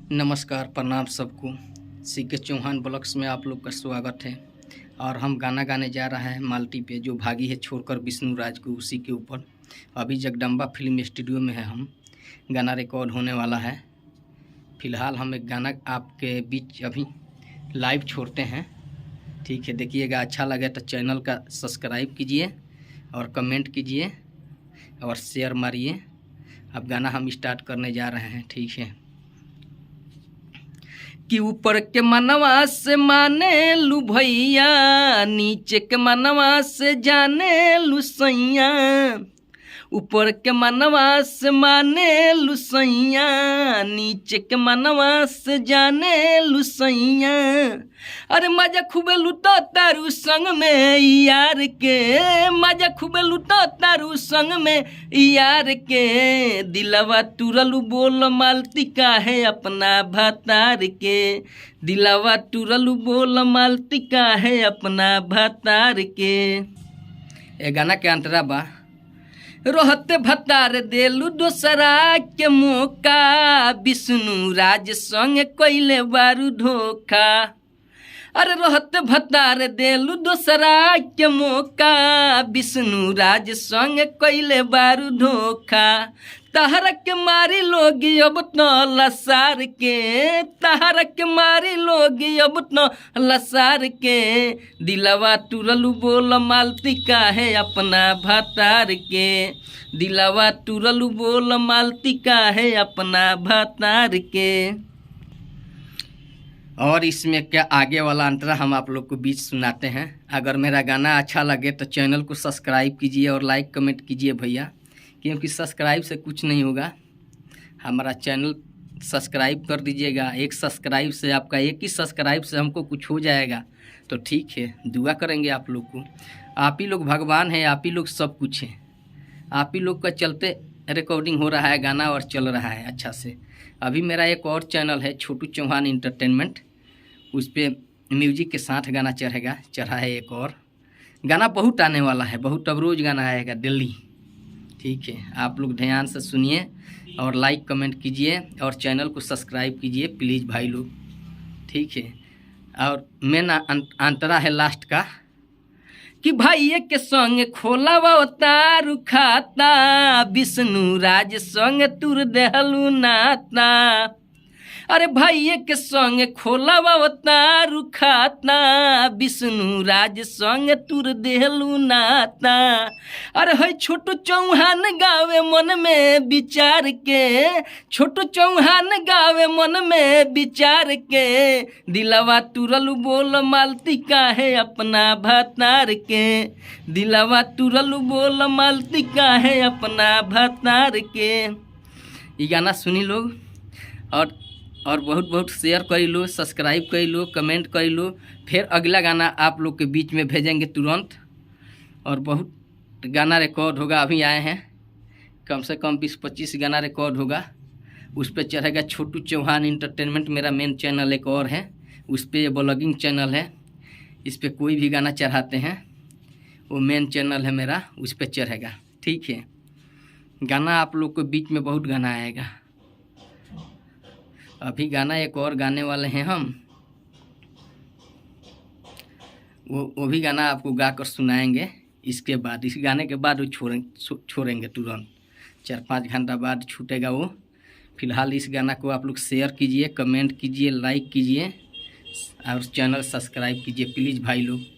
नमस्कार, प्रणाम सबको। सीके चौहान ब्लॉग्स में आप लोग का स्वागत है। और हम गाना गाने जा रहा है माल्टी पे, जो भागी है छोड़कर विष्णु राज को, उसी के ऊपर। अभी जगदम्बा फिल्म स्टूडियो में है, हम गाना रिकॉर्ड होने वाला है। फ़िलहाल हम एक गाना आपके बीच अभी लाइव छोड़ते हैं, ठीक है। देखिएगा, अच्छा लगे तो चैनल का सब्सक्राइब कीजिए और कमेंट कीजिए और शेयर मारिए। अब गाना हम स्टार्ट करने जा रहे हैं, ठीक है। कि ऊपर के मनवा से माने लू भैया, नीचे के मनवा से जाने लू सैया। ऊपर के मनवा से माने लू सैया, नीचे के मनवा से जाने लू सैया। अरे मजा खूबे लुटो तारू संग में यार के, मजा खूबे लुटो तारू संग में यार के। दिलवा तुरलू बोल मालती का है अपना भतार के, दिलवा तुरलू बोल मालती का है अपना भतार के। ए गाना के अंतरा बा, रोहते भतार देलू दोसरा के मौका, विष्णु राज संग कोइले बारू धोखा। अरे रोहते भतार देलू दोसरा के मौका, विष्णु राज संग कोइले बारू धोखा। तहरक के मारी लोग अब तो लसार के, तहरक के मारी लोग अब तो लसार के। दिलवा तुरलू बोल मालती का है अपना भतार के, दिलवा तुरलू बोल मालती का है अपना भतार के। और इसमें क्या आगे वाला अंतरा हम आप लोग को बीच सुनाते हैं। अगर मेरा गाना अच्छा लगे तो चैनल को सब्सक्राइब कीजिए और लाइक कमेंट कीजिए भैया, क्योंकि सब्सक्राइब से कुछ नहीं होगा। हमारा चैनल सब्सक्राइब कर दीजिएगा। एक सब्सक्राइब से, आपका एक ही सब्सक्राइब से हमको कुछ हो जाएगा तो ठीक है, दुआ करेंगे आप लोग को। आप ही लोग भगवान हैं, आप ही लोग सब कुछ हैं। आप ही लोग का चलते रिकॉर्डिंग हो रहा है गाना और चल रहा है अच्छा से। अभी मेरा एक और चैनल है छोटू चौहान इंटरटेनमेंट, उस पर म्यूजिक के साथ गाना चढ़ा है एक और गाना। बहुत आने वाला है, बहुत, अब रोज़ गाना आएगा डेली, ठीक है। आप लोग ध्यान से सुनिए और लाइक कमेंट कीजिए और चैनल को सब्सक्राइब कीजिए प्लीज़ भाई लोग, ठीक है। और मेन अंतरा है लास्ट का, कि भाई के संग खोला तारू खाता, विष्णु राज संग तुर देहलू नाता। अरे भाई के संग खोला तारू खाता, विष्णु राज संग तुर देहलू नाता। अरे है छोटू चौहान गावे मन में विचार के, छोटू चौहान गावे मन में विचार के। दिलवा तुरलू बोल मालती का है अपना भतार के, दिलवा तुरलू बोल मालती का है अपना भतार के। ये गाना सुनी लोग और बहुत बहुत शेयर कर लो, सब्सक्राइब कर लो, कमेंट कर लो। फिर अगला गाना आप लोग के बीच में भेजेंगे तुरंत। और बहुत गाना रिकॉर्ड होगा, अभी आए हैं, कम से कम 20-25 गाना रिकॉर्ड होगा। उस पर चढ़ेगा छोटू चौहान इंटरटेनमेंट, मेरा मेन चैनल एक और है, उस पर ब्लॉगिंग चैनल है। इस पर कोई भी गाना चढ़ाते हैं, वो मेन चैनल है मेरा, उस पर चढ़ेगा, ठीक है। गाना आप लोग के बीच में बहुत गाना आएगा। अभी गाना एक और गाने वाले हैं हम, वो भी गाना आपको गा कर सुनाएंगे। इसके बाद, इस गाने के बाद वो छोड़ेंगे तुरंत, 4-5 घंटा बाद छूटेगा वो। फिलहाल इस गाना को आप लोग शेयर कीजिए, कमेंट कीजिए, लाइक कीजिए और चैनल सब्सक्राइब कीजिए प्लीज़ भाई लोग।